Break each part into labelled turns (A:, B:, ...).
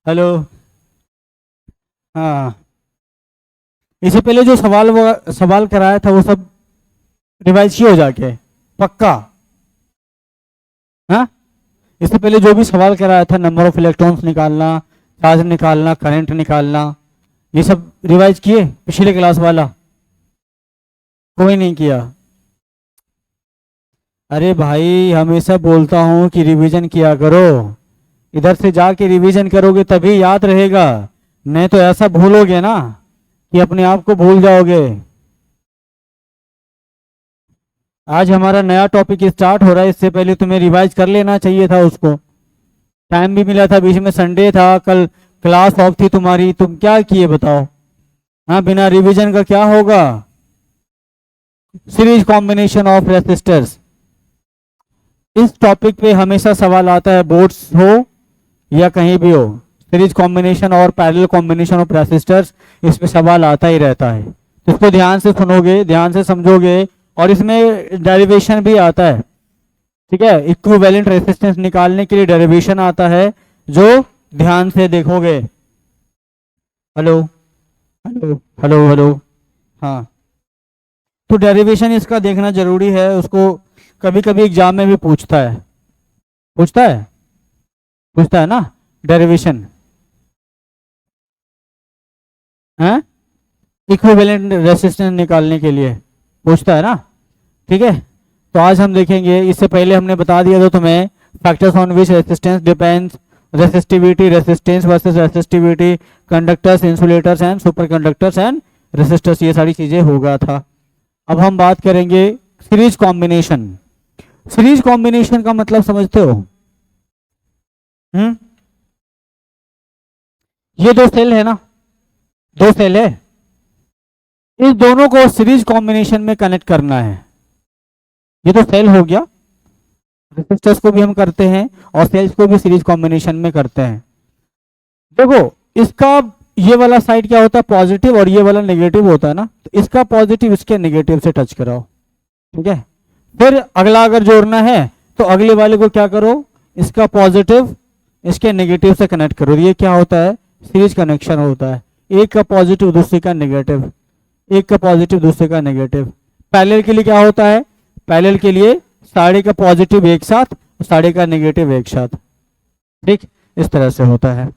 A: Hello. हाँ, इससे पहले जो सवाल कराया था वो सब रिवाइज किए हो जाके पक्का। हाँ, इससे पहले जो भी सवाल कराया था, नंबर ऑफ इलेक्ट्रॉन्स निकालना, चार्ज निकालना, करंट निकालना, ये सब रिवाइज किए पिछले क्लास वाला? कोई नहीं किया? अरे भाई, हमेशा बोलता हूँ कि रिवीजन किया करो। इधर से जाके रिवीजन करोगे तभी याद रहेगा, नहीं तो ऐसा भूलोगे ना कि अपने आप को भूल जाओगे। आज हमारा नया टॉपिक स्टार्ट हो रहा है, इससे पहले तुम्हें रिवाइज कर लेना चाहिए था उसको। टाइम भी मिला था, बीच में संडे था, कल क्लास ऑफ थी तुम्हारी, तुम क्या किए बताओ? हाँ, बिना रिवीजन का क्या होगा? सीरीज कॉम्बिनेशन ऑफ रेसिस्टर्स, इस टॉपिक पे हमेशा सवाल आता है, बोर्ड्स हो या कहीं भी हो। सीरीज कॉम्बिनेशन और पैरेलल कॉम्बिनेशन ऑफ रेसिस्टर्स, इस पे सवाल आता ही रहता है। तो इसको ध्यान से सुनोगे, ध्यान से समझोगे, और इसमें डेरिवेशन भी आता है। ठीक है, इक्विवेलेंट रेसिस्टेंस निकालने के लिए डेरिवेशन आता है, जो ध्यान से देखोगे। Hello hello hello hello. हाँ, तो डेरिवेशन इसका देखना जरूरी है, उसको कभी कभी एग्जाम में भी पूछता है। पूछता है, पूछता है ना डेरिवेशन है, इक्विवेलेंट रेसिस्टेंस निकालने के लिए पूछता है ना। ठीक है, तो आज हम देखेंगे। इससे पहले हमने बता दिया था तुम्हें, factors on which resistance depends, resistivity, resistance versus resistivity, conductors, insulators and super conductors and resistors, ये सारी चीजें होगा था। अब हम बात करेंगे सीरीज कॉम्बिनेशन। सीरीज कॉम्बिनेशन का मतलब समझते हो? हम्म, ये दो सेल है ना, दो सेल है, इस दोनों को सीरीज कॉम्बिनेशन में कनेक्ट करना है। ये तो सेल हो गया, रेसिस्टर्स को भी हम करते हैं और सेल्स को भी सीरीज कॉम्बिनेशन में करते हैं। देखो, इसका ये वाला साइड क्या होता है, पॉजिटिव, और ये वाला नेगेटिव होता है ना, तो इसका पॉजिटिव इसके नेगेटिव से टच कराओ। ठीक है, फिर अगला अगर जोड़ना है तो अगले वाले को क्या करो, इसका पॉजिटिव इसके नेगेटिव से कनेक्ट करो। ये क्या होता है, सीरीज कनेक्शन होता है। एक का पॉजिटिव दूसरे का नेगेटिव, एक का पॉजिटिव दूसरे का नेगेटिव। पैरेलल के लिए क्या होता है, पैरेलल के लिए सारे का पॉजिटिव एक साथ, सारे का नेगेटिव एक साथ। ठीक, इस तरह से होता है।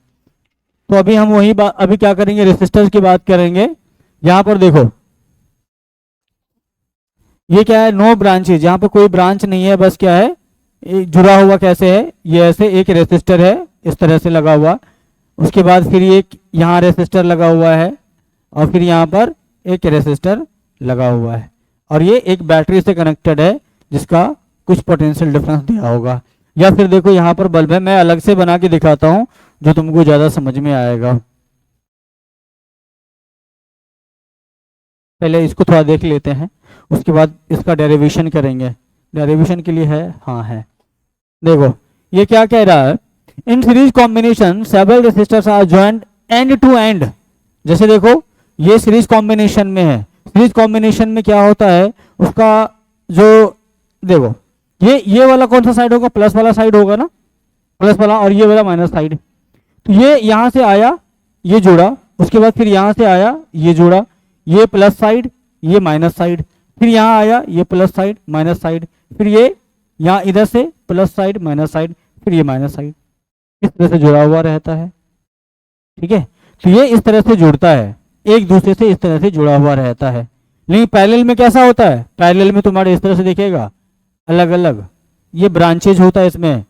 A: तो अभी हम वही बात, अभी क्या करेंगे, रेसिस्टर्स की बात करेंगे। यहां पर देखो, ये क्या है, नो ब्रांचेज, यहाँ पे कोई ब्रांच नहीं है, बस क्या है, जुड़ा हुआ कैसे है, ये ऐसे एक रेसिस्टर है इस तरह से लगा हुआ, उसके बाद फिर एक यहाँ रेसिस्टर लगा हुआ है, और फिर यहाँ पर एक रेसिस्टर लगा हुआ है, और ये एक बैटरी से कनेक्टेड है जिसका कुछ पोटेंशियल डिफरेंस दिया होगा। या फिर देखो यहाँ पर बल्ब है, मैं अलग से बना के दिखाता हूँ जो तुमको ज्यादा समझ में आएगा। पहले इसको थोड़ा देख लेते हैं, उसके बाद इसका डेरिवेशन करेंगे। डेरिवेशन के लिए है, हाँ है। देखो, ये क्या कह रहा है, in series combination several resistors are joined end to end. जैसे देखो, ये सीरीज कॉम्बिनेशन में है, सीरीज कॉम्बिनेशन में क्या होता है, उसका जो, देखो, ये वाला कौन सा साइड होगा, प्लस वाला साइड होगा ना, प्लस वाला, और ये वाला माइनस साइड। तो ये यहां से आया, ये जुड़ा, उसके बाद फिर यहां से आया, ये जुड़ा, ये प्लस साइड, ये माइनस साइड, फिर यहाँ आया, ये प्लस साइड माइनस साइड, फिर ये यहाँ इधर से प्लस साइड माइनस साइड, फिर ये माइनस साइड, इस तरह से जुड़ा हुआ रहता है। ठीक है, तो ये इस तरह से जुड़ता है, एक दूसरे से इस तरह से जुड़ा हुआ रहता है। लेकिन पैरेलल में कैसा होता है, पैरेलल में तुम्हारे इस तरह से दिखेगा, अलग अलग ये ब्रांचेज होता है, इसमें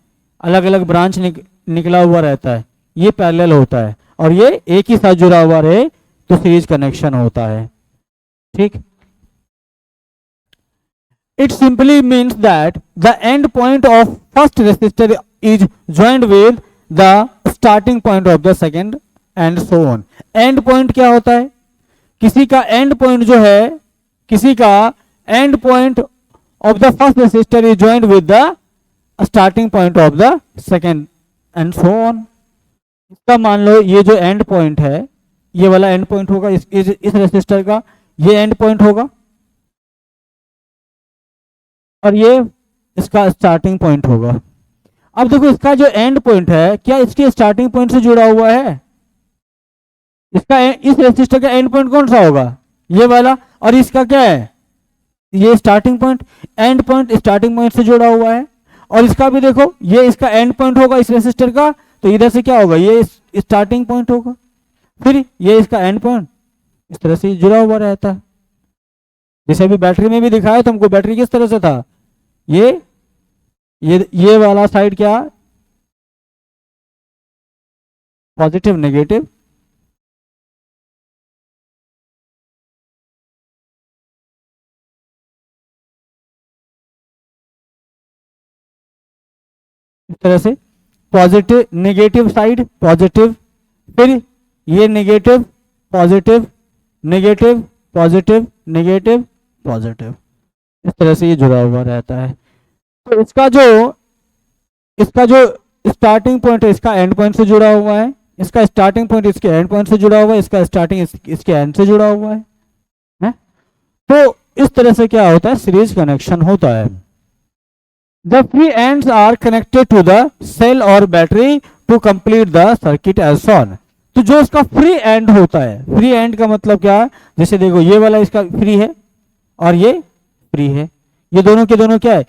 A: अलग अलग ब्रांच निकला हुआ रहता है, ये पैरेलल होता है। और ये एक ही साथ जुड़ा हुआ रहे तो सीरीज कनेक्शन होता है। ठीक, it simply means that the end point of first resistor is joined with the starting point of the second and so on। end point क्या होता है, किसी का end point जो है, किसी का end point of the first resistor is joined with the starting point of the second and so on। इसका मान लो ये जो end point है, ये वाला end point होगा, इस रेसिस्टर का ये end point होगा, और ये इसका स्टार्टिंग पॉइंट होगा। अब देखो इसका जो एंड पॉइंट है क्या इसके स्टार्टिंग पॉइंट से जुड़ा हुआ है? इसका इस रेसिस्टर का एंड पॉइंट कौन सा होगा? ये वाला। और इसका क्या है? ये starting point. And point starting point से जुड़ा हुआ है। और इसका भी देखो ये इसका एंड पॉइंट होगा इस रेसिस्टर का, तो इधर से क्या होगा? ये स्टार्टिंग पॉइंट होगा, फिर ये इसका एंड पॉइंट। इस तरह से जुड़ा हुआ रहता है। जैसे अभी बैटरी में भी दिखाया तुमको, बैटरी किस तरह से था? ये ये वाला साइड क्या? Positive negative. इस तरह से पॉजिटिव नेगेटिव साइड पॉजिटिव, फिर ये negative positive negative positive negative positive, इस तरह से ये जुड़ा हुआ रहता है। तो इसका जो स्टार्टिंग पॉइंट है इसका एंड पॉइंट से जुड़ा हुआ है, इसका स्टार्टिंग पॉइंट इसके एंड पॉइंट से जुड़ा हुआ है, इसका स्टार्टिंग इसके एंड से जुड़ा हुआ है? तो इस तरह से क्या होता है? सीरीज कनेक्शन होता है। The free ends are connected to the cell or battery to complete the circuit as shown. तो जो इसका फ्री एंड होता है, फ्री एंड का मतलब क्या है? जैसे देखो ये वाला इसका फ्री है और ये फ्री है, ये दोनों के दोनों क्या है?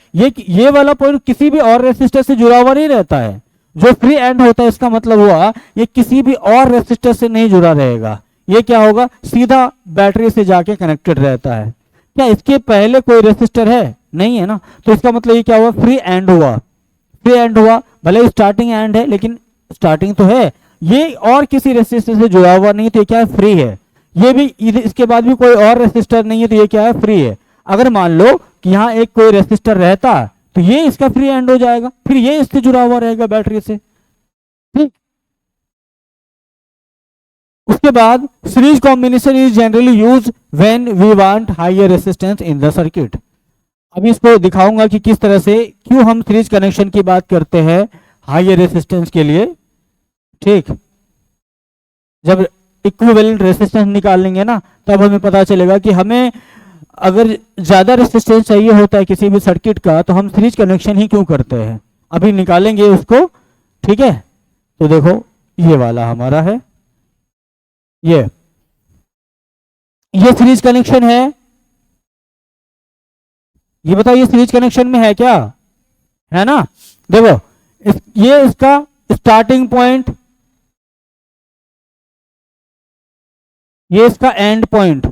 A: ये वाला पॉइंट किसी भी और रेसिस्टर से जुड़ा हुआ नहीं रहता है। जो फ्री एंड होता है इसका मतलब हुआ ये किसी भी और रेसिस्टर से नहीं जुड़ा रहेगा, ये क्या होगा? सीधा बैटरी से जाके कनेक्टेड रहता है। क्या इसके पहले कोई रेसिस्टर है? नहीं है ना, तो इसका मतलब ये क्या हुआ? फ्री एंड हुआ। फ्री एंड हुआ, भले स्टार्टिंग एंड है लेकिन स्टार्टिंग तो है, ये और किसी रेसिस्टर से जुड़ा हुआ नहीं, तो ये क्या है? फ्री है। ये भी इसके बाद भी कोई और रेसिस्टर नहीं है, तो ये क्या है? फ्री है। अगर मान लो कि यहाँ एक कोई रेसिस्टर रहता तो ये इसका फ्री एंड हो जाएगा, फिर ये इससे जुड़ा हुआ रहेगा बैटरी से। ठीक। उसके बाद series combination is generally use when we want higher resistance in the circuit. अभी इसको दिखाऊंगा कि किस तरह से क्यों हम सीरीज कनेक्शन की बात करते हैं हायर रेसिस्टेंस के लिए। ठीक, जब इक्विवेलेंट रेसिस्टेंस निकालेंगे ना तब हमें पता चलेगा कि हमें अगर ज्यादा रेसिस्टेंस चाहिए होता है किसी भी सर्किट का तो हम सीरीज कनेक्शन ही क्यों करते हैं, अभी निकालेंगे उसको। ठीक है, तो देखो ये वाला हमारा है, ये सीरीज कनेक्शन है। ये बताइए सीरीज कनेक्शन में है क्या? है ना। देखो ये इसका स्टार्टिंग पॉइंट, ये इसका एंड पॉइंट,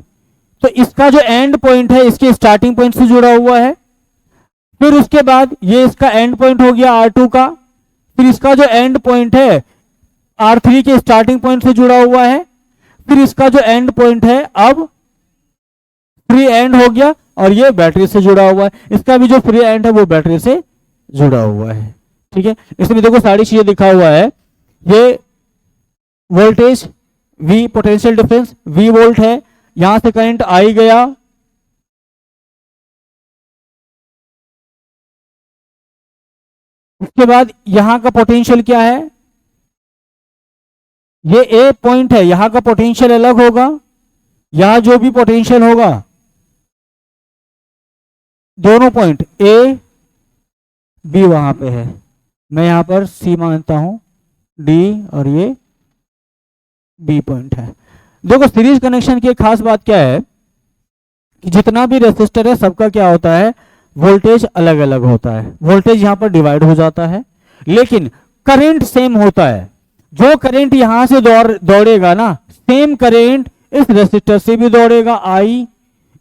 A: तो इसका जो एंड पॉइंट है इसके स्टार्टिंग पॉइंट से जुड़ा हुआ है। फिर उसके बाद ये इसका एंड पॉइंट हो गया R2 का, फिर इसका जो एंड पॉइंट है R3 के स्टार्टिंग पॉइंट से जुड़ा हुआ है, फिर इसका जो एंड पॉइंट है अब फ्री एंड हो गया और ये बैटरी से जुड़ा हुआ है, इसका भी जो फ्री एंड है वो बैटरी से जुड़ा हुआ है। ठीक है, इसमें देखो सारी चीजें लिखा हुआ है। ये voltage V, potential difference V volt है, यहां से करंट आई गया, उसके बाद यहां का पोटेंशियल क्या है? ये A पॉइंट है, यहां का पोटेंशियल अलग होगा, यहां जो भी पोटेंशियल होगा दोनों पॉइंट A B वहां पे है, मैं यहां पर C मानता हूं D और ये B पॉइंट है। देखो सीरीज कनेक्शन की एक खास बात क्या है कि जितना भी रेसिस्टर है सबका क्या होता है? वोल्टेज अलग अलग होता है, वोल्टेज यहां पर डिवाइड हो जाता है लेकिन करंट सेम होता है। जो करंट यहां से दौड़ेगा ना, सेम करंट इस रेसिस्टर से भी दौड़ेगा I,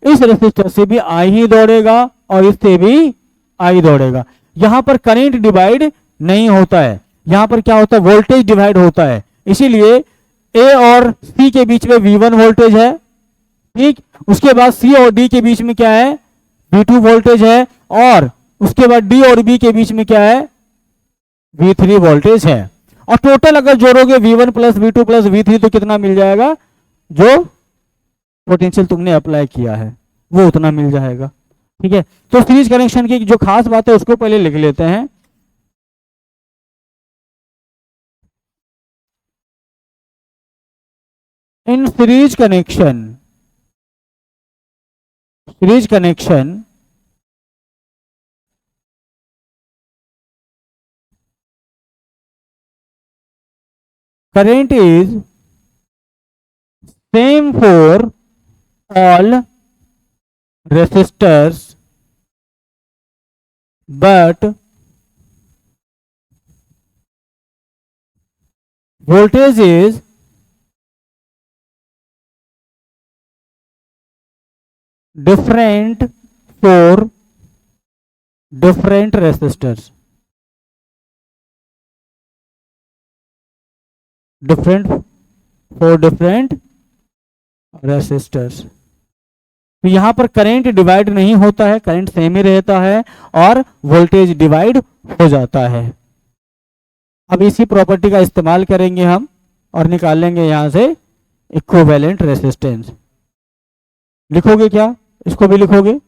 A: इस रेसिस्टर से भी I ही दौड़ेगा और इससे भी I दौड़ेगा। यहां पर करंट डिवाइड नहीं होता है, यहां पर क्या होता है? वोल्टेज डिवाइड होता है। इसीलिए A और C के बीच में V1 वोल्टेज है, ठीक, उसके बाद C और D के बीच में क्या है? V2 वोल्टेज है, और उसके बाद D और B के बीच में क्या है? V3 वोल्टेज है। और टोटल अगर जोड़ोगे V1 plus V2 plus V3 तो कितना मिल जाएगा? जो पोटेंशियल तुमने अप्लाई किया है वो उतना मिल जाएगा। ठीक है, तो सीरीज कनेक्शन की जो खास बात है उसको पहले लिख लेते हैं। In series connection current is same for all resistors but voltage is different for different resistors. Different for different resistors. तो यहां पर करंट डिवाइड नहीं होता है, करंट सेम ही रहता है और वोल्टेज डिवाइड हो जाता है। अब इसी प्रॉपर्टी का इस्तेमाल करेंगे हम और निकालेंगे यहां से इक्विवेलेंट रेसिस्टेंस। लिखोगे क्या? इसको भी लिखोगे?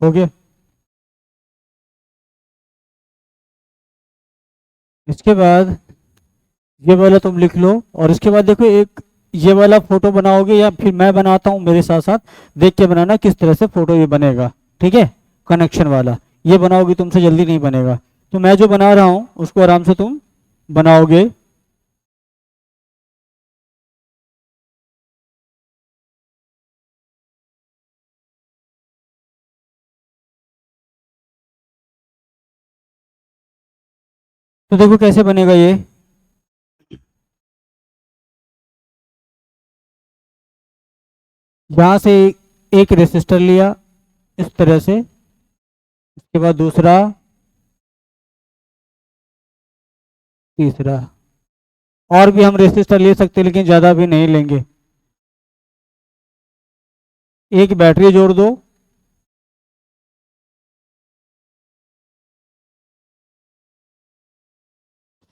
A: हो गया? इसके बाद ये वाला तुम लिख लो और इसके बाद देखो एक ये वाला फोटो बनाओगे या फिर मैं बनाता हूँ मेरे साथ साथ, देख के बनाना किस तरह से फोटो ये बनेगा। ठीक है? कनेक्शन वाला ये बनाओगे, तुमसे जल्दी नहीं बनेगा। तो मैं जो बना रहा हूँ उसको आराम से तुम बनाओगे। तो देखो कैसे बनेगा ये। यहां से एक रेसिस्टर लिया इस तरह से, उसके बाद दूसरा, तीसरा, और भी हम रेसिस्टर ले सकते हैं लेकिन ज़्यादा भी नहीं लेंगे। एक बैटरी जोड़ दो,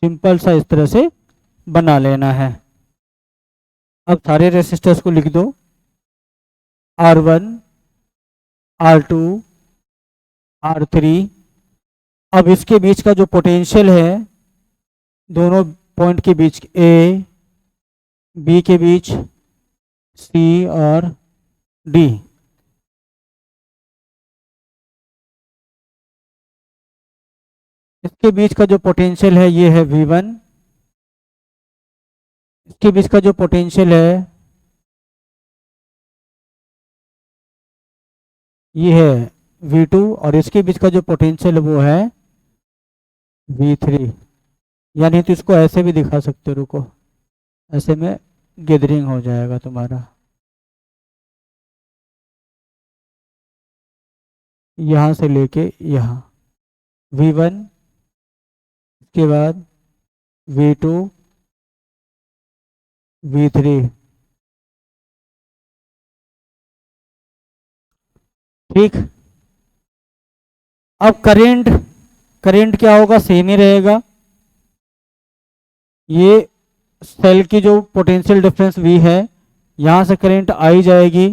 A: सिंपल सा इस तरह से बना लेना है। अब सारे रेसिस्टर्स को लिख दो, R1, R2, R3। अब इसके बीच का जो पोटेंशियल है, दोनों पॉइंट के बीच, ए बी के बीच, सी और डी, इसके बीच का जो पोटेंशियल है ये है V1, इसके बीच का जो पोटेंशियल है ये है V2, और इसके बीच का जो पोटेंशियल वो है V3। यानी तो इसको ऐसे भी दिखा सकते हो, रुको, ऐसे में गैदरिंग हो जाएगा तुम्हारा। यहाँ से लेके यहाँ V1, इसके बाद V2, V3। ठीक। अब करंट, करंट क्या होगा, सेम ही रहेगा। ये सेल की जो पोटेंशियल डिफरेंस V है, यहां से करंट आई जाएगी,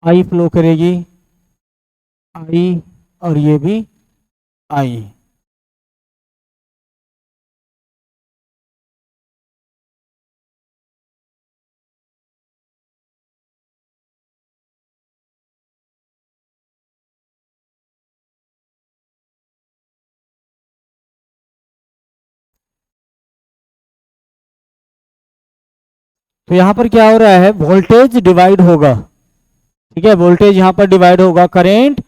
A: आई फ्लो करेगी, आई, और ये भी आई। तो यहां पर क्या हो रहा है, वोल्टेज डिवाइड होगा। ठीक है, वोल्टेज यहां पर डिवाइड होगा, करंट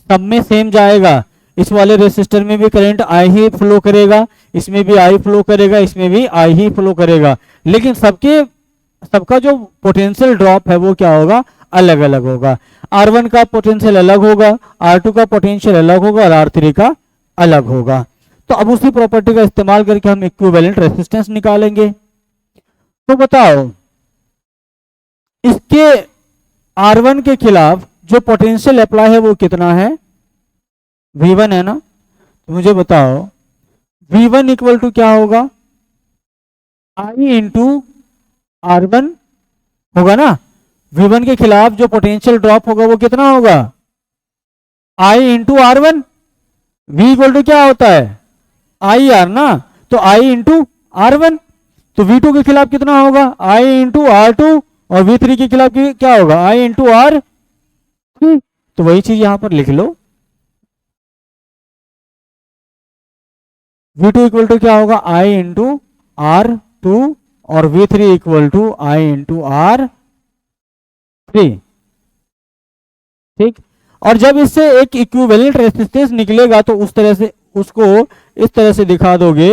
A: सब में सेम जाएगा। इस वाले रेसिस्टर में भी करंट आई ही फ्लो करेगा, इसमें भी आई फ्लो करेगा, इसमें भी आई ही फ्लो करेगा। लेकिन सबका जो पोटेंशियल ड्रॉप है वो क्या होगा, अलग अलग होगा। R1 का पोटेंशियल अलग होगा, R2 का पोटेंशियल अलग होगा, और R3 का अलग होगा। तो अब उसी प्रॉपर्टी का इस्तेमाल करके हम इक्विवेलेंट रेसिस्टेंस निकालेंगे। तो बताओ, इसके R1 के खिलाफ जो पोटेंशियल अप्लाई है वो कितना है, V1 है ना। तो मुझे बताओ V1 इक्वल टू क्या होगा, I इंटू R1 होगा ना। V1 के खिलाफ जो पोटेंशियल ड्रॉप होगा वो कितना होगा, I into R1। V equal to क्या होता है, IR ना, तो I इंटू R1। तो V2 के खिलाफ कितना होगा, I इंटू R2, और V3 के खिलाफ क्या होगा, I इंटू R3। तो वही चीज यहां पर लिख लो, V2 इक्वल टू क्या होगा, I इंटू R2, और V3 equal to I into R3। ठीक। और जब इससे एक इक्विवेलेंट रेसिस्टेंस निकलेगा तो उस तरह से उसको इस तरह से दिखा दोगे,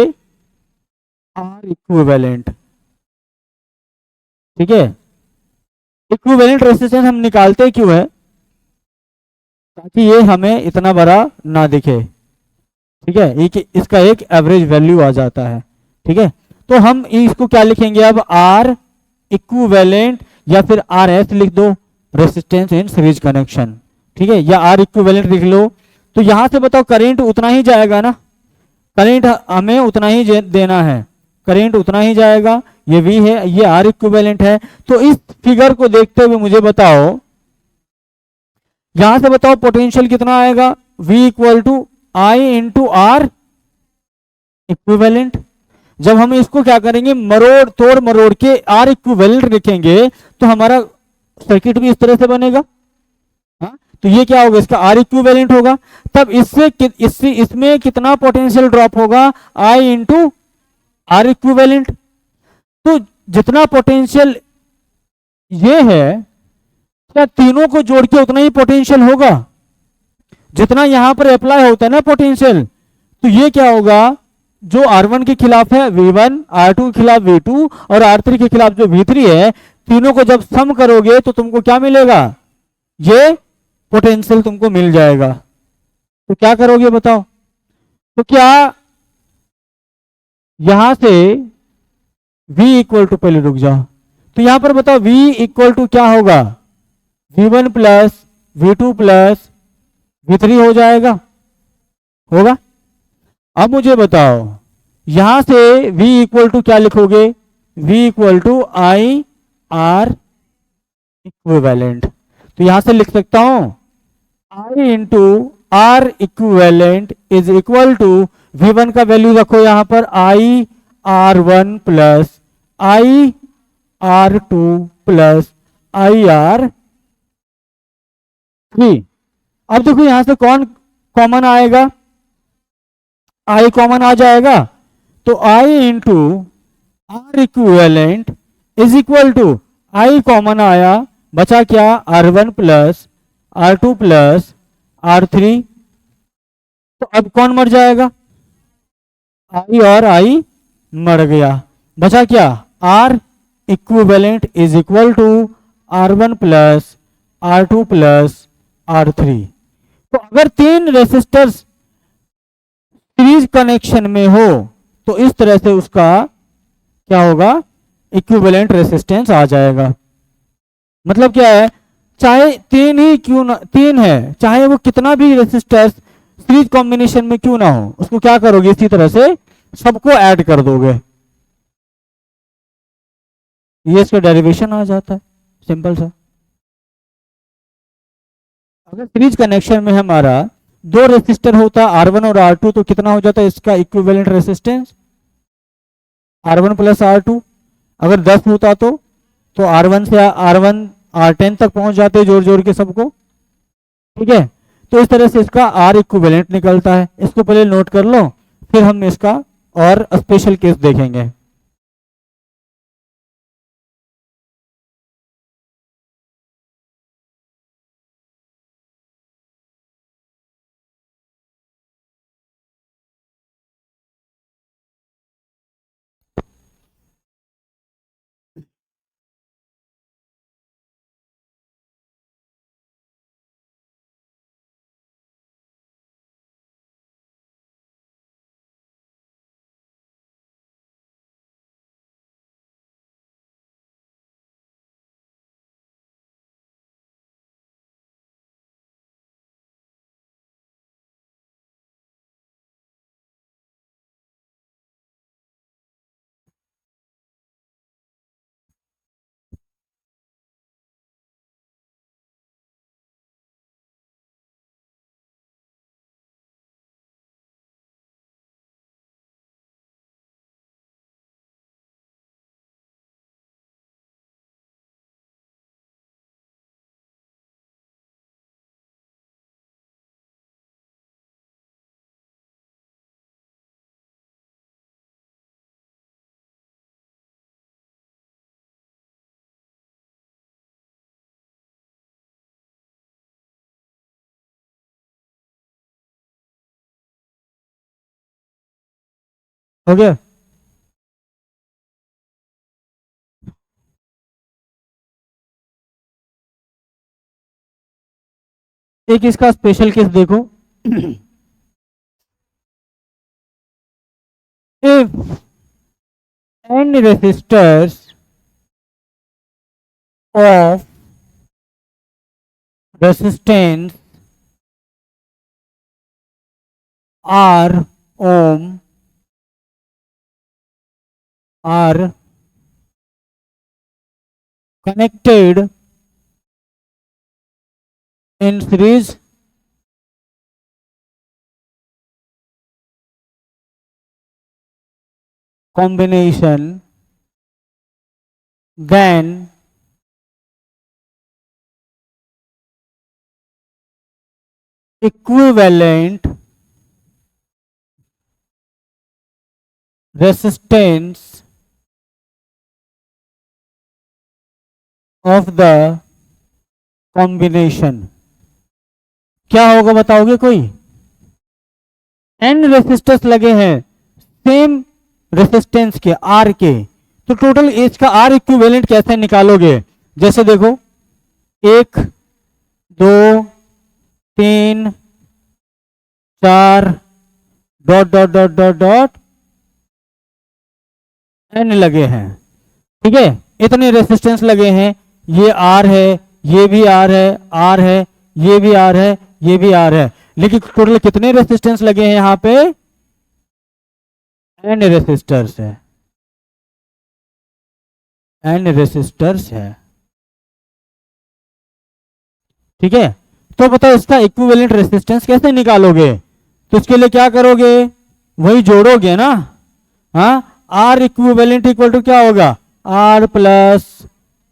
A: R इक्विवेलेंट। ठीक है, इक्विवेलेंट रेसिस्टेंस हम निकालते क्यों है, ताकि ये हमें इतना बड़ा ना दिखे। ठीक है, इसका एक एवरेज वैल्यू आ जाता है। ठीक है, तो हम इसको क्या लिखेंगे अब, R इक्विवेलेंट, या फिर RS लिख दो, रेसिस्टेंस इन सीरीज कनेक्शन। ठीक है, या R इक्विवेलेंट लिख लो। तो यहां से बताओ करंट उतना ही जाएगा ना, करंट हमें उतना ही देना है, करंट उतना ही जाएगा। ये V है, ये R इक्विवेलेंट है। तो इस फिगर को देखते हुए मुझे बताओ, यहां से बताओ पोटेंशियल कितना आएगा, V equal to I into R equivalent. जब हम इसको क्या करेंगे, मरोड़ के R इक्विवेलेंट लिखेंगे तो हमारा सर्किट भी इस तरह से बनेगा। हाँ, तो ये क्या होगा, इसका R इक्विवेलेंट होगा। तब इसमें कितना पोटेंशियल ड्रॉप होगा, I इंटू R इक्विवेलेंट। तो जितना पोटेंशियल ये है, क्या तीनों को जोड़ के उतना ही पोटेंशियल होगा, जितना यहां पर अप्लाई होता है ना पोटेंशियल। तो ये क्या होगा, जो R1 के खिलाफ है V1, R2 के खिलाफ V2, और R3 के खिलाफ जो V3 है, तीनों को जब सम करोगे तो तुमको क्या मिलेगा, ये पोटेंशियल तुमको मिल जाएगा। तो क्या करोगे बताओ, तो क्या यहां से v इक्वल टू, पहले रुक जाओ, तो यहां पर बताओ v इक्वल टू क्या होगा, v1 plus v2 plus v3 हो जाएगा, होगा। अब मुझे बताओ यहां से v इक्वल टू क्या लिखोगे, v equal to I R equivalent, तो यहां से लिख सकता हूं I into R equivalent is equal to v1 का वैल्यू रखो यहां पर I R one plus I R two plus I R three. अब देखो यहां से कौन कॉमन आएगा, आई कॉमन आ जाएगा, तो I into R equivalent is equal to I common आया, बचा क्या R1 plus R2 plus R3, तो अब कौन मर जाएगा, आई और आई मर गया, बचा क्या R equivalent is equal to R1 plus R2 plus R3। तो अगर तीन रेसिस्टर्स सीरीज कनेक्शन में हो तो इस तरह से उसका क्या होगा, इक्विवेलेंट रेसिस्टेंस आ जाएगा। मतलब क्या है, चाहे तीन ही क्यों ना, तीन है चाहे वो कितना भी रेसिस्टर्स सीरीज कॉम्बिनेशन में क्यों ना हो, उसको क्या करोगे, इसी तरह से सबको ऐड कर दोगे, ये इसका डेरिवेशन आ जाता है, सिंपल सा। अगर सीरीज कनेक्शन में हमारा दो रेसिस्टर होता R1 और R2 तो कितना हो जाता है इसका equivalent resistance, R1 plus R2। अगर 10 होता तो R1 से R1 R10 तक पहुंच जाते जोड़ जोड़ के सबको, ठीक है। तो इस तरह से इसका R इक्विवेलेंट निकलता है, इसको पहले नोट कर लो, फिर हम इसका और स्पेशल केस देखेंगे। हो गया, एक इसका स्पेशल केस देखो। if n resistors of resistance R ohm are connected in series combination, then equivalent resistance of the combination क्या होगा बताओगे कोई, n रेसिस्टर्स लगे हैं सेम रेसिस्टेंस के R के, तो टोटल एज का R इक्विवेलेंट कैसे निकालोगे, जैसे देखो 1 2 3 4 dot dot dot dot dot n लगे हैं, ठीक है, इतने रेसिस्टेंस लगे हैं, ये आर है, ये भी आर है, आर है, ये भी आर है, ये भी आर है, लेकिन टोटल कितने रेसिस्टेंस लगे हैं यहाँ पे? एन रेसिस्टर्स है, एन रेसिस्टर्स है। ठीक है, तो बताओ इसका इक्विवेलेंट रेसिस्टेंस कैसे निकालोगे? तो इसके लिए क्या करोगे? वही जोड़ोगे ना। हाँ, आर इक्विवेलेंट इक्वल टू क्या होगा? R plus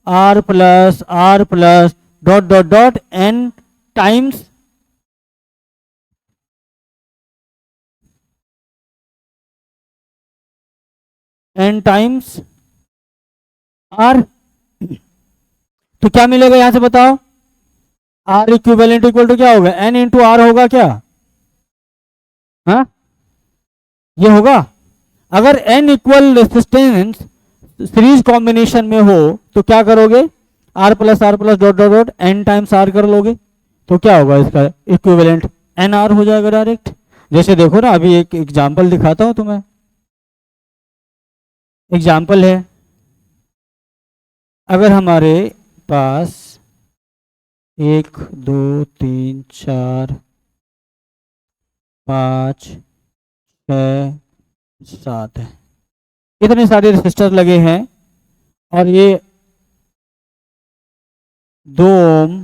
A: R plus R plus dot dot dot n times n times R. तो क्या मिलेगा यहां से बताओ? आर इक्विवेलेंट इक्वल टू क्या होगा? एन इंटू आर होगा क्या? हाँ, ये होगा। अगर n equal resistance series combination में हो तो क्या करोगे? R plus dot dot dot n times R कर लोगे, तो क्या होगा इसका इक्विवेलेंट? एन आर हो जाएगा डायरेक्ट। जैसे देखो ना, अभी एक एग्जांपल दिखाता हूं तुम्हें। एग्जांपल है, अगर हमारे पास 1 2 3 4 5 6 7 है, इतने सारे रेसिस्टर लगे हैं, और ये 2 ओम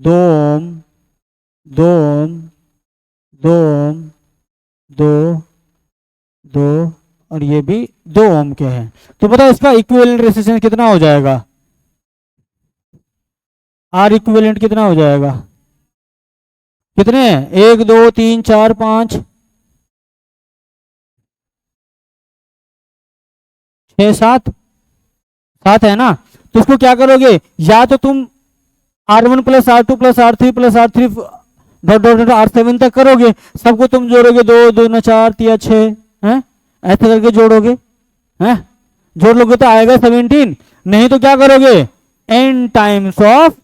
A: 2 ओम 2 ओम 2 ओम 2 2 और ये भी 2 ओम के हैं। तो बताओ इसका इक्विवेलेंट रेसिस्टेंस कितना हो जाएगा? आर इक्विवेलेंट कितना हो जाएगा? कितने हैं? 1 2 3 4 5 6 7 7 है ना। तो इसको क्या करोगे? या तो तुम R1 plus R2 plus R3 plus R3 dot dot dot R7 तक करोगे, सबको तुम जोड़ोगे, 2 2 4 3 6 है, ऐसे करके जोड़ोगे, है, जोड़ लोगे तो आएगा 17। नहीं तो क्या करोगे? n टाइम्स ऑफ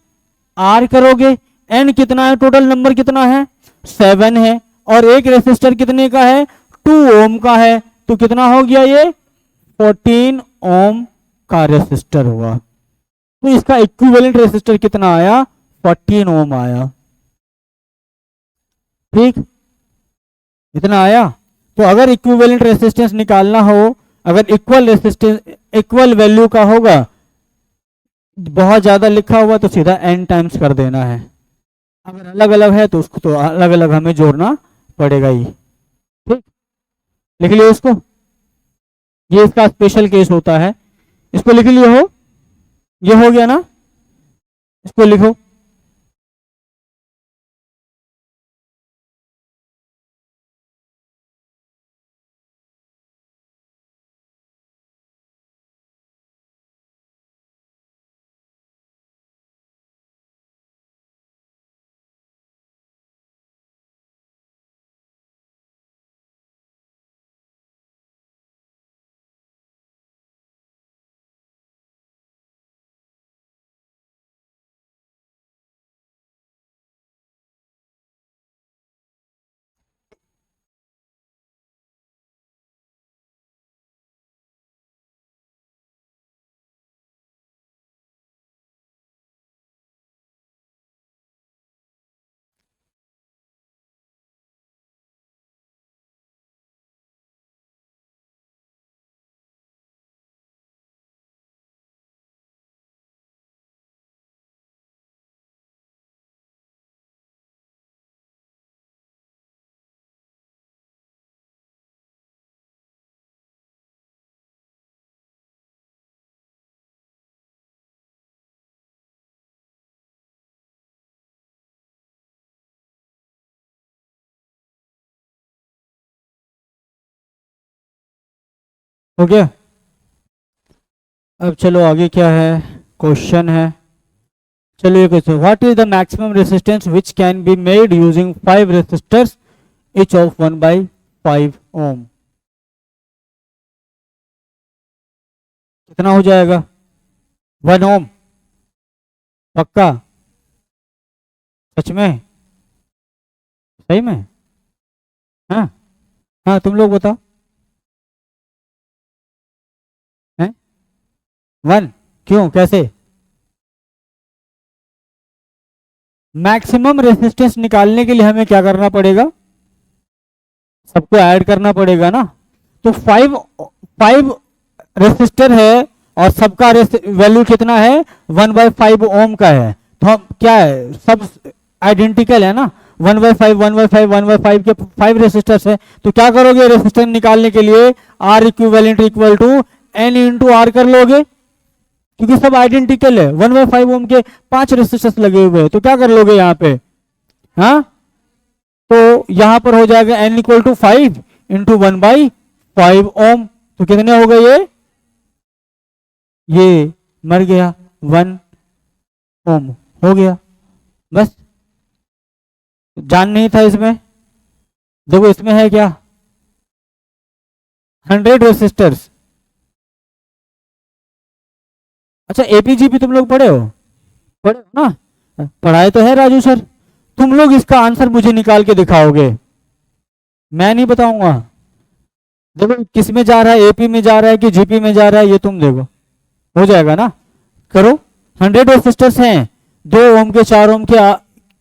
A: r करोगे। n कितना है? टोटल नंबर कितना है? 7 है, और एक रेसिस्टर कितने का है? 2 ओम का है, तो कितना हो गया ये? 14 ओम का रेसिस्टर हुआ। तो इसका इक्विवेलेंट रेसिस्टर कितना आया? 14 ओम आया। ठीक, इतना आया। तो अगर इक्विवेलेंट रेसिस्टेंस निकालना हो, अगर इक्वल रेसिस्टेंस इक्वल वैल्यू का होगा, बहुत ज्यादा लिखा हुआ तो सीधा n टाइम्स कर देना है, अगर अलग अलग है तो उसको तो अलग अलग हमें जोड़ना पड़ेगा ही। ठीक, लिख लियो इसको, ये इसका स्पेशल केस होता है, इसको लिख लियो हो, ये हो गया ना, इसको लिखो। हो गया। अब चलो आगे क्या है, क्वेश्चन है। चलिए question, what is the maximum resistance which can be made using 5 resistors each of 1/5 ओम? कितना हो जाएगा? 1 ओम? पक्का? सच में? सही में? हाँ, हाँ तुम लोग बताओ। हैं? 1। क्यों, कैसे? मैक्सिमम रेसिस्टेंस निकालने के लिए हमें क्या करना पड़ेगा, सबको ऐड करना पड़ेगा ना। तो 5 रेसिस्टर है और सबका वैल्यू कितना है, 1/5 ओम का है। तो हम क्या है, सब आइडेंटिकल है ना, 1/5 1/5 1/5 के 5 रेसिस्टर्स है। तो क्या करोगे रेसिस्टेंस निकालने के लिए, R equivalent equal to n into R कर लोगे, क्योंकि सब आइडेंटिकल है। 1/5 ओम के 5 रेसिस्टर्स लगे हुए हैं, तो क्या कर लोगे यहाँ पे, हाँ, तो यहां पर हो जाएगा n इक्वल टू 5 इंटू 1/5 ओम। तो कितने हो गए ये मर गया, 1 ओम हो गया। बस, जान नहीं था इसमें। देखो इसमें है क्या, 100 रेसिस्टर्स। अच्छा एपीजीपी तुम लोग पढ़े हो, पढ़े हो ना, पढ़ाए तो है राजू सर। तुम लोग इसका आंसर मुझे निकाल के दिखाओगे, मैं नहीं बताऊंगा। देखो किस में जा रहा है, एपी में जा रहा है कि जीपी में जा रहा है, ये तुम देखो, हो जाएगा ना। करो, 100 रेसिस्टर्स हैं, 2 ओम के, 4 ओम के,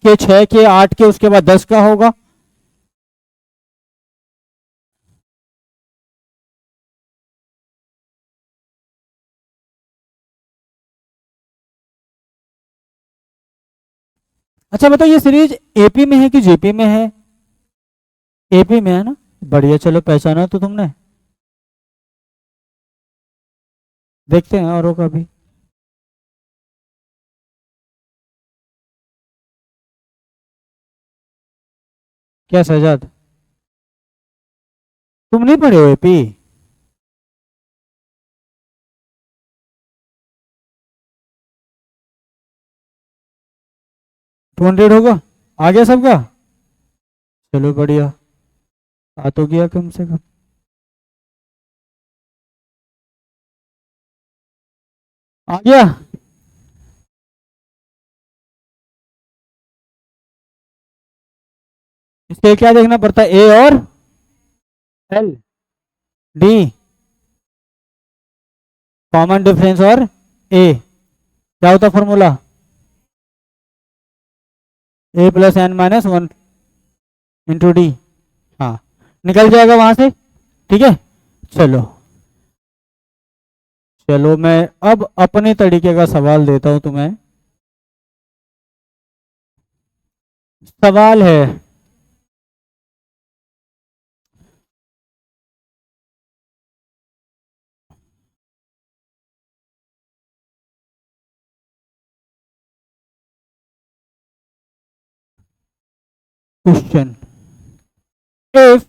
A: के 6 के, 8 के, उसके बाद 10 का होगा। अच्छा बताओ ये सीरीज एपी में है कि जीपी में है, एपी में है ना, बढ़िया, चलो पहचाना तो तुमने। देखते हैं औरों का भी। क्या शहजाद, तुम नहीं पढ़े हो एपी? 200 होगा, आ गया सबका, चलो बढ़िया, आ तो गया कम से कम। आ गया। इसके क्या देखना पड़ता है, ए और एल, डी, कॉमन डिफरेंस और ए, क्या होता formula, A plus n minus 1 into D. हाँ, निकल जाएगा वहां से, ठीक है। चलो, चलो मैं अब अपने तरीके का सवाल देता हूं तुम्हें। सवाल है, question, if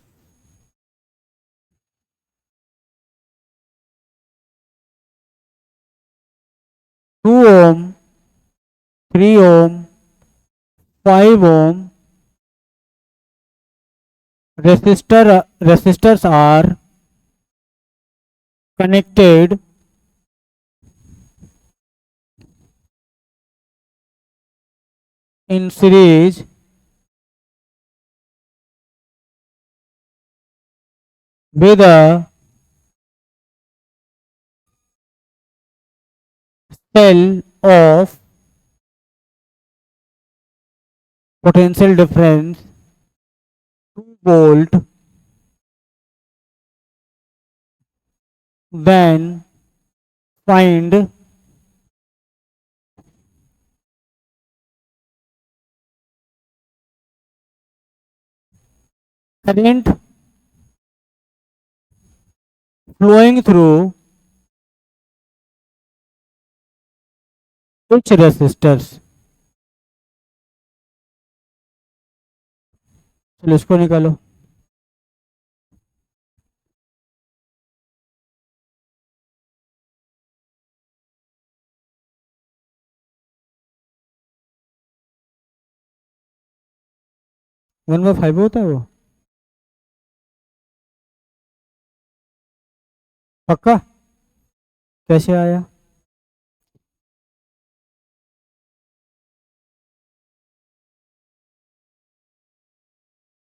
A: 2 ohm, 3 ohm, 5 ohm resistors are connected in series with a cell of potential difference 2 volt, then find current flowing through which resistors। चलो इसको निकालो। वन बाय फाइव होता है वो, पक्का? कैसे आया?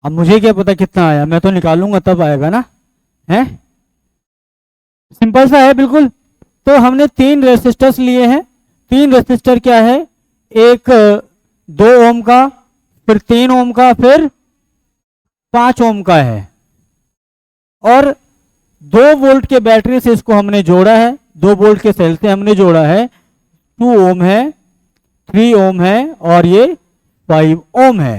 A: अब मुझे क्या पता कितना आया, मैं तो निकालूंगा तब आएगा ना, है सिंपल सा है बिल्कुल। तो हमने 3 रेसिस्टर्स लिए हैं। 3 रेसिस्टर क्या है, एक 2 ओम का, फिर 3 ओम का, फिर 5 ओम का है, और 2 वोल्ट के बैटरी से इसको हमने जोड़ा है, 2 वोल्ट के सेल से हमने जोड़ा है। 2 ओम है, 3 ओम है, और ये 5 ओम है।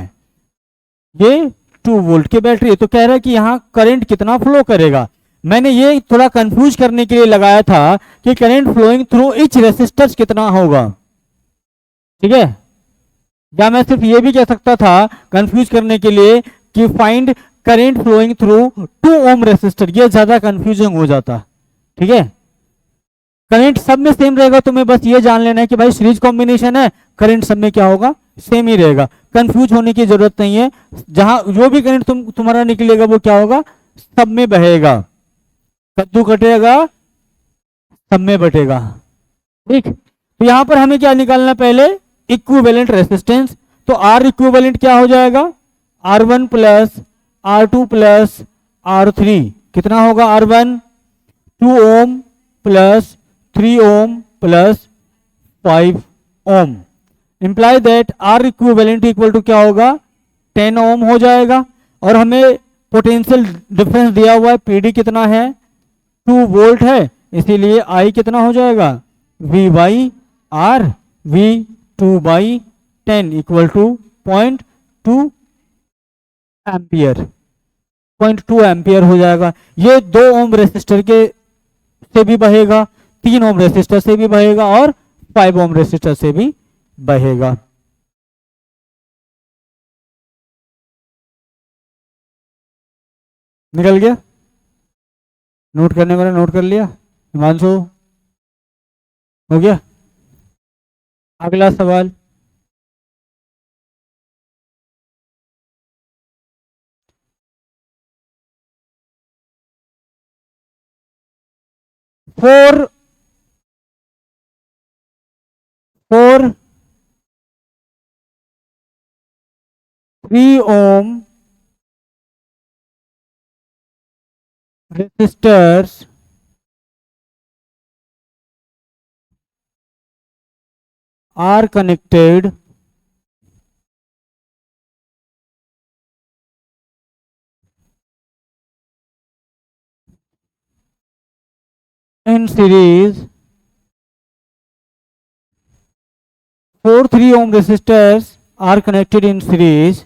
A: ये 2 वोल्ट की बैटरी है। तो कह रहा है कि यहाँ करंट कितना फ्लो करेगा। मैंने ये थोड़ा कंफ्यूज करने के लिए लगाया था कि current flowing through each resistors कितना होगा, ठीक है। या मैं सिर्फ ये भी कह सकता था कंफ्यूज करने के लिए कि find current flowing through 2 ohm resistor, ये ज्यादा कंफ्यूजिंग हो जाता, ठीक है। करंट सब में सेम रहेगा, तुम्हें बस ये जान लेना है कि भाई सीरीज कॉम्बिनेशन है, करंट सब में क्या होगा, सेम ही रहेगा। कंफ्यूज होने की जरूरत नहीं है। जहां जो भी करंट तुम्हारा निकलेगा वो क्या होगा, सब में बहेगा। कद्दू कटेगा सब में बटेगा, ठीक। तो यहां पर हमें क्या निकालना, पहले इक्विवेलेंट रेसिस्टेंस। तो आर इक्विवेलेंट क्या हो जाएगा, R1 plus R2 plus R3, कितना होगा, R1 2 ohm plus 3 ohm plus 5 ohm, imply that R equivalent equal to क्या होगा, 10 ओम हो जाएगा। और हमें पोटेंशियल डिफरेंस दिया हुआ है, पीडी कितना है, 2 वोल्ट है, इसीलिए आई कितना हो जाएगा, V by R, V 2 by 10 equal to 0.2 ampere, 0.2 ampere हो जाएगा। ये 2 ओम रेसिस्टर के से भी बहेगा, 3 ओम रेसिस्टर से भी बहेगा, और 5 ओम रेसिस्टर से भी बहेगा। निकल गया, नोट करने वाला नोट कर लिया, हिमांशु हो गया। अगला सवाल, four 3 ohm resistors are connected in series. 4 3 ohm resistors are connected in series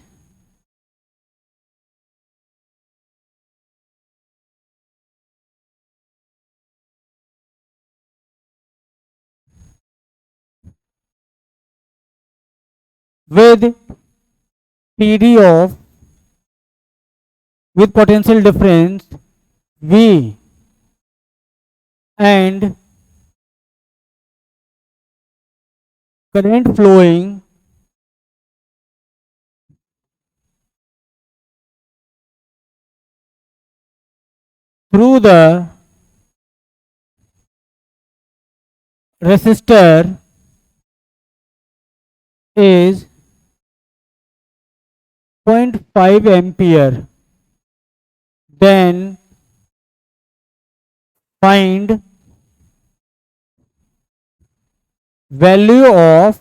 A: with PD of, with potential difference V and current flowing through the resistor is 0.5 ampere. Then find value of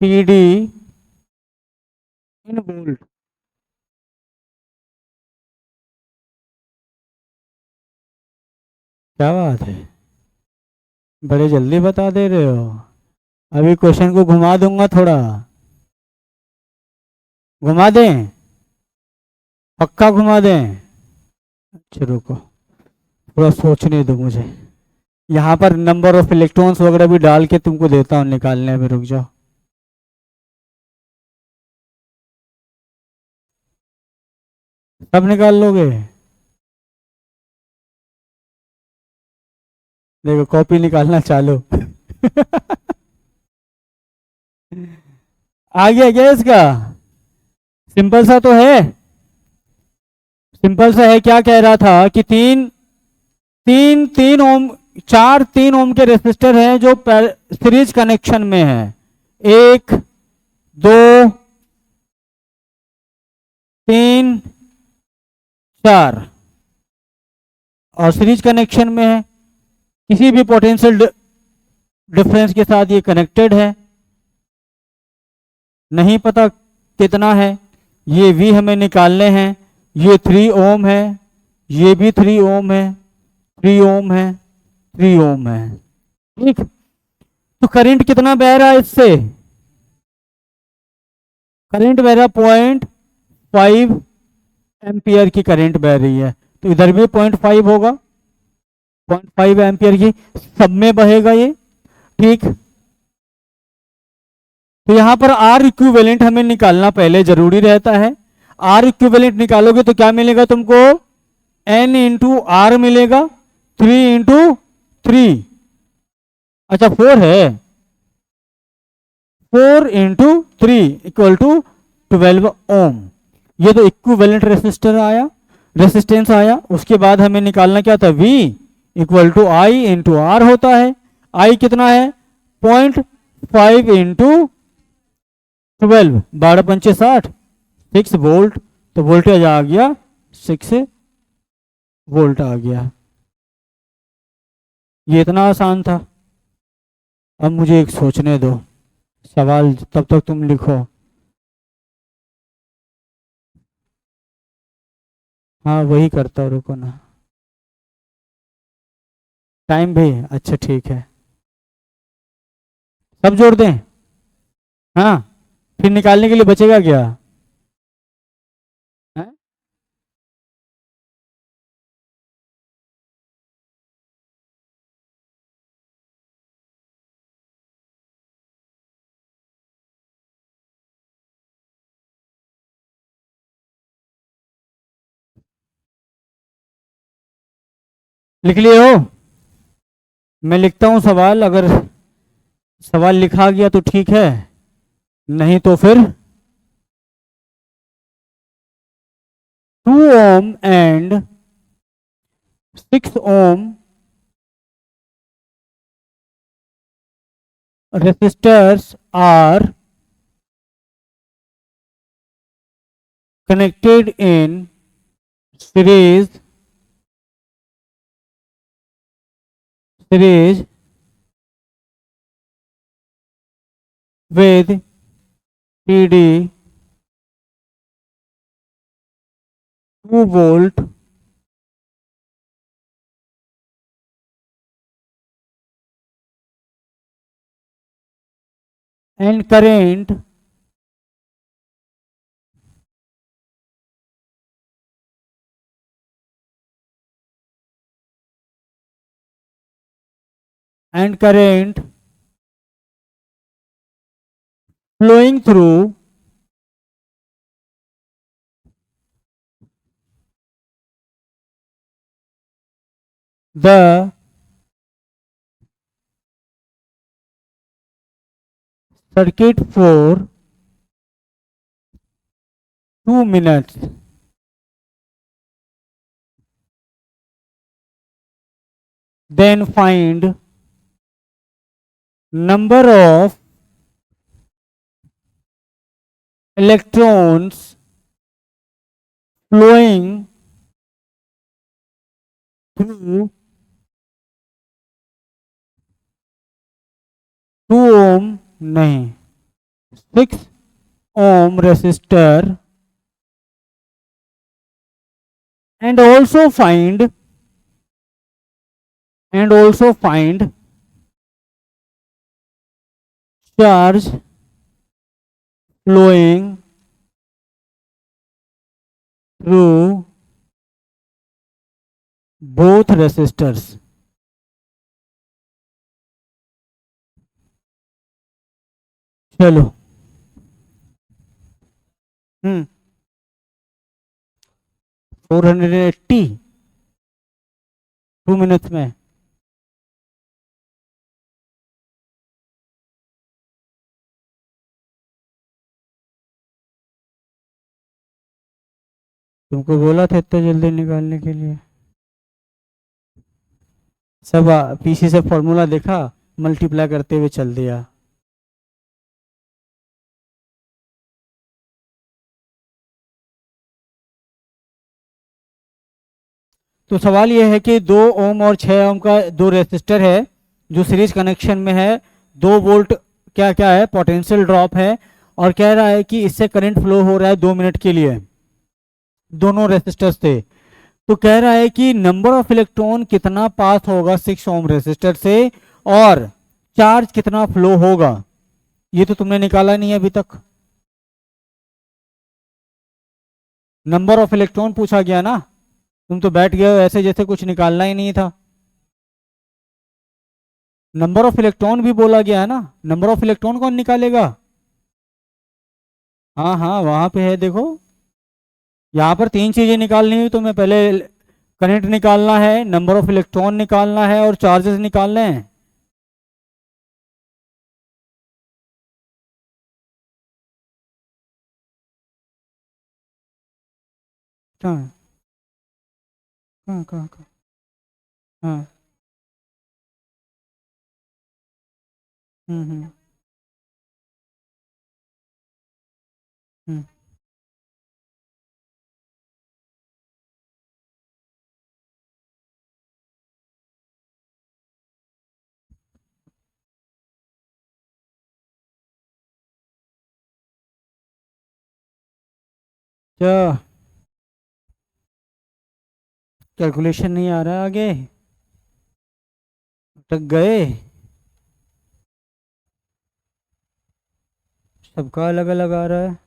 A: PD in volt. क्या बात है, बड़े जल्दी बता दे रहे हो। अभी question को घुमा दूंगा, थोड़ा घुमा दें, पक्का घुमा दें। अच्छा रुको, थोड़ा सोचने दो मुझे। यहाँ पर नंबर ऑफ इलेक्ट्रॉन्स वगैरह भी डाल के तुमको देता हूँ निकालने में, रुक जाओ। सब निकाल लोगे, देखो कॉपी निकालना चालू आ गया क्या इसका, सिंपल सा तो है, सिंपल सा है। क्या कह रहा था कि तीन तीन तीन ओम, 3 ओम के रेसिस्टर हैं जो सीरीज कनेक्शन में है, 1 2 3 4, और सीरीज कनेक्शन में है। किसी भी पोटेंशियल डिफरेंस के साथ ये कनेक्टेड है, नहीं पता कितना है, ये V हमें निकालने हैं, ये 3 ओम है, ये भी 3 ओम है, 3 ओम है, 3 ओम है। ठीक, तो करंट कितना बह रहा है इससे? करंट बह रहा 0.5 एम्पियर की करंट बह रही है, तो इधर भी 0.5 होगा, 0.5 एम्पियर की सब में बहेगा ये। ठीक, तो यहां पर आर इक्विवेलेंट हमें निकालना पहले जरूरी रहता है। आर इक्विवेलेंट निकालोगे तो क्या मिलेगा तुमको? एन इंटू आर मिलेगा, 3 इंटू 3, अच्छा 4 है, 4 इंटू 3 इक्वल टू 12 ओम। ये तो इक्विवेलेंट रेसिस्टर आया, रेसिस्टेंस आया। उसके बाद हमें निकालना क्या था? V equal to I into R होता है। आई कितना है? 0.5 इंटू 12, 12×5 = 60, 6 वोल्ट। तो वोल्टेज आ गया 6 वोल्ट आ गया। ये इतना आसान था। अब मुझे एक सोचने दो सवाल, तब तक तुम लिखो। हाँ वही करता हूँ, रुको ना। टाइम भी अच्छा ठीक है, सब जोड़ दें। हाँ, फिर निकालने के लिए बचेगा क्या? है? लिख लिए हो? मैं लिखता हूँ सवाल, अगर सवाल लिखा गया तो ठीक है, नहीं तो फिर 2 ohm and 6 ohm resistors are connected in series with PD 2 volt and current flowing through the circuit for 2 minutes. Then find number of electrons flowing through 2 ohm नहीं 6 ohm resistor, and also find charge flowing through both resistors. चलो 480 2 minutes में। तुमको बोला था इतना जल्दी निकालने के लिए। सब पीछे से फॉर्मूला देखा, मल्टीप्लाई करते हुए चल दिया। तो सवाल ये है कि 2 ओम और 6 ओम का दो रेसिस्टर है जो सीरीज कनेक्शन में है, 2 वोल्ट क्या क्या है पोटेंशियल ड्रॉप है, और कह रहा है कि इससे करंट फ्लो हो रहा है 2 मिनट के लिए दोनों रेसिस्टर से। तो कह रहा है कि नंबर ऑफ इलेक्ट्रॉन कितना पास होगा 6 ओम रेसिस्टर से और चार्ज कितना फ्लो होगा, ये तो तुमने निकाला नहीं है अभी तक। नंबर ऑफ इलेक्ट्रॉन पूछा गया ना, तुम तो बैठ गए हो ऐसे जैसे कुछ निकालना ही नहीं था। नंबर ऑफ इलेक्ट्रॉन भी बोला गया है ना, नंबर ऑफ इलेक्ट्रॉन कौन निकालेगा? हाँ हाँ वहां पे है देखो, यहाँ पर 3 चीजें निकालनी हुई, तुम्हें पहले करंट निकालना है, नंबर ऑफ इलेक्ट्रॉन निकालना है और चार्जेस निकालने हैं। कहाँ कहाँ कहाँ कहाँ? हाँ। हम्म। हम्म। क्या कैलकुलेशन नहीं आ रहा है आगे, अटक गए? सबका अलग अलग आ रहा है,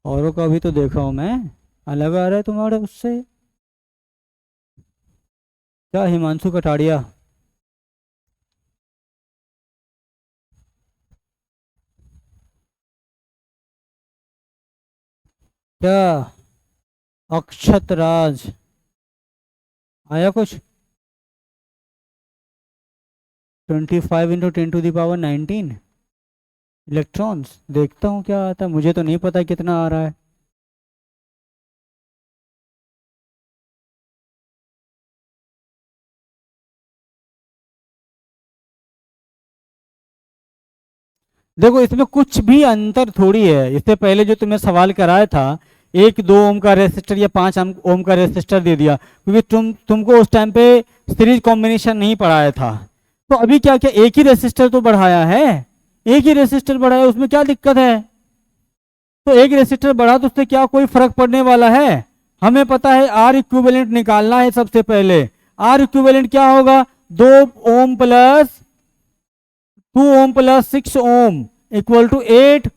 A: औरों का भी तो देखा हूं मैं, अलग आ रहा है तुम्हारे उससे। क्या हिमांशु कटारिया? क्या अक्षत राज आया कुछ? 25 × 10⁻19 इलेक्ट्रॉन्स, देखता हूँ क्या आता है, मुझे तो नहीं पता कितना आ रहा है। देखो इसमें कुछ भी अंतर थोड़ी है, इससे पहले जो तुम्हें सवाल कराया था 1 2 ओम का रेसिस्टर या 5 ओम का रेसिस्टर दे दिया, क्योंकि तुमको उस टाइम पे सीरीज कॉम्बिनेशन नहीं पढ़ाया था। तो अभी क्या क्या एक ही रेसिस्टर तो बढ़ाया है, एक ही रेसिस्टर बढ़ाया, उसमें क्या दिक्कत है? तो एक रेसिस्टर बढ़ा तो उससे क्या कोई फर्क पड़ने वाला है? हमें पता है आर इक्विवेलेंट निकालना है सबसे पहले। आर इक्विवेलेंट क्या होगा? 2 ohm plus 2 ohm plus 6 ohm equal to 8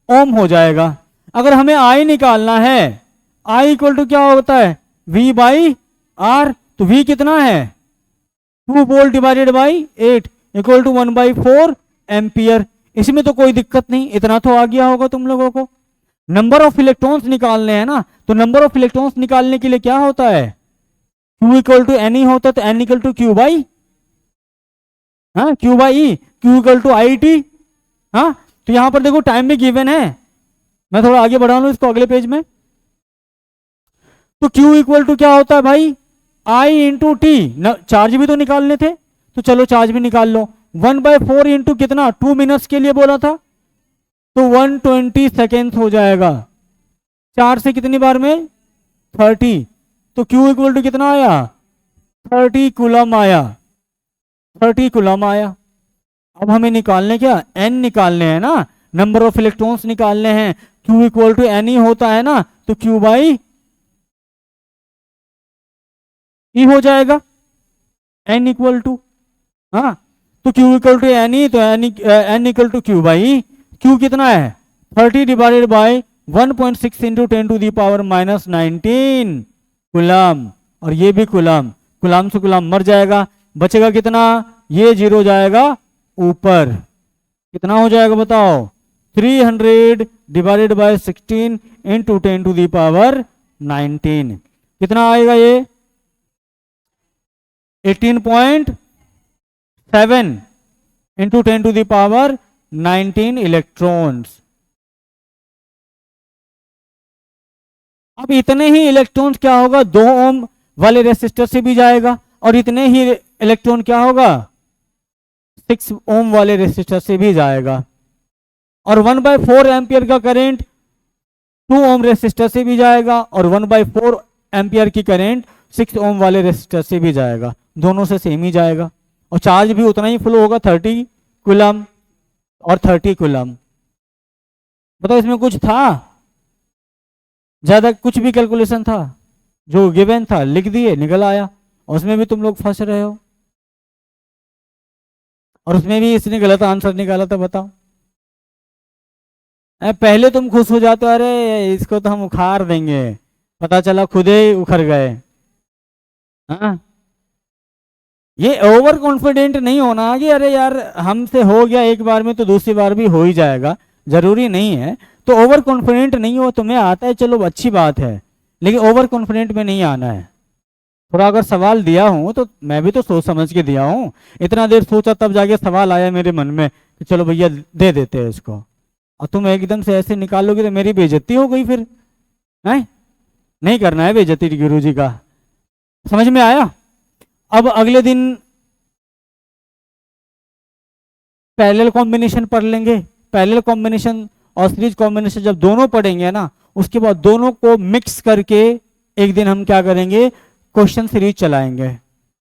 A: ohm हो जाएगा। अगर हमें आई निकालना है, आई इक्वल टू क्या होता है? V by R. तो V कितना है? 2 volt divided by 8 equal to 1/4 ampere. इसमें तो कोई दिक्कत नहीं, इतना तो आ गया होगा तुम लोगों को। नंबर ऑफ इलेक्ट्रॉन्स निकालने हैं ना, तो नंबर ऑफ इलेक्ट्रॉन्स निकालने के लिए क्या होता है? Q equal to N E होता है, तो N equal to Q by, हाँ Q by e, Q equal to I T. हाँ तो यहां पर देखो टाइम भी गिवन है, मैं थोड़ा आगे बढ़ा लूं इसको अगले पेज में। तो Q इक्वल टू क्या होता है भाई? I इंटू टी, चार्ज भी तो निकालने थे, तो चलो चार्ज भी निकाल लो। 1/4 इंटू कितना, 2 मिनट्स के लिए बोला था, तो 120 सेकेंड्स हो जाएगा। 4 से कितनी बार में? 30। तो Q इक्वल टू कितना आया? 30 कूलम आया, 30 कूलम आया। अब हमें निकालने क्या, N निकालने हैं ना, नंबर ऑफ इलेक्ट्रॉन्स निकालने हैं। Q equal to N E होता है ना, तो Q बाई ई हो जाएगा, N इक्वल टू, हाँ तो Q equal to N E, तो N equal to Q by, Q कितना है? 30 डिवाइडेड बाई 1.6 इंटू 10⁻⁻19 कुलम, और ये भी कुलम, कुलम से कुलम मर जाएगा, बचेगा कितना? ये जीरो जाएगा ऊपर, कितना हो जाएगा बताओ? 300 डिवाइडेड बाय 16 इंटू 10⁻19, कितना आएगा ये? 18.7 इंटू 10⁻19 इलेक्ट्रॉन्स। अब इतने ही इलेक्ट्रॉन्स क्या होगा, 2 ओम वाले रेसिस्टर से भी जाएगा, और इतने ही इलेक्ट्रॉन क्या होगा, 6 ओम वाले रेसिस्टर से भी जाएगा, और 1/4 एम्पियर का करंट 2 ओम रेसिस्टर से भी जाएगा, और 1/4 एम्पियर की करंट 6 ओम वाले रेसिस्टर से भी जाएगा, दोनों से सेम ही जाएगा, और चार्ज भी उतना ही फ्लो होगा, 30 कूलम और 30 कूलम। बताओ इसमें कुछ था, ज्यादा कुछ भी कैलकुलेशन था? जो गिवन था लिख दिए, निकल आया, और उसमें भी तुम लोग फंस रहे हो, और उसमें भी इसने गलत आंसर निकाला था। बताओ, पहले तुम खुश हो जाते हो, अरे इसको तो हम उखाड़ देंगे, पता चला खुद ही उखड़ गए। हाँ, ये ओवर कॉन्फिडेंट नहीं होना कि अरे यार हमसे हो गया एक बार में तो दूसरी बार भी हो ही जाएगा, जरूरी नहीं है। तो ओवर कॉन्फिडेंट नहीं हो, तुम्हें आता है चलो अच्छी बात है, लेकिन ओवर कॉन्फिडेंट में नहीं आना है। थोड़ा अगर सवाल दिया हूं तो मैं भी तो सोच समझ के दिया हूं, इतना देर सोचा तब जाके सवाल आया मेरे मन में कि चलो भैया दे देते हैं इसको, और तुम एकदम से ऐसे निकालोगे तो मेरी बेइज्जती हो गई फिर। है नहीं करना है बेइज्जती गुरु जी का, समझ में आया? अब अगले दिन पैरेलल कॉम्बिनेशन पढ़ लेंगे। पैरेलल कॉम्बिनेशन और सीरीज कॉम्बिनेशन जब दोनों पढ़ेंगे ना, उसके बाद दोनों को मिक्स करके एक दिन हम क्या करेंगे, क्वेश्चन सीरीज चलाएंगे।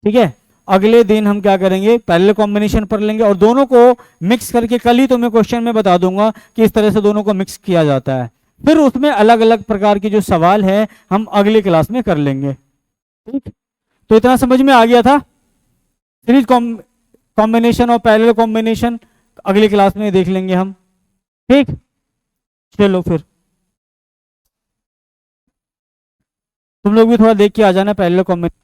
A: ठीक है, अगले दिन हम क्या करेंगे, पैरेलल कॉम्बिनेशन पढ़ लेंगे, और दोनों को मिक्स करके कल ही तुम्हें क्वेश्चन में बता दूंगा कि इस तरह से दोनों को मिक्स किया जाता है। फिर उसमें अलग अलग प्रकार के जो सवाल है हम अगली क्लास में कर लेंगे। ठीक, तो इतना समझ में आ गया था? सीरीज कॉम्बिनेशन और पैरेलल कॉम्बिनेशन अगली क्लास में देख लेंगे हम। ठीक, चलो फिर तुम लोग भी थोड़ा देख के आ जाना पैरेलल कॉम्बिनेशन।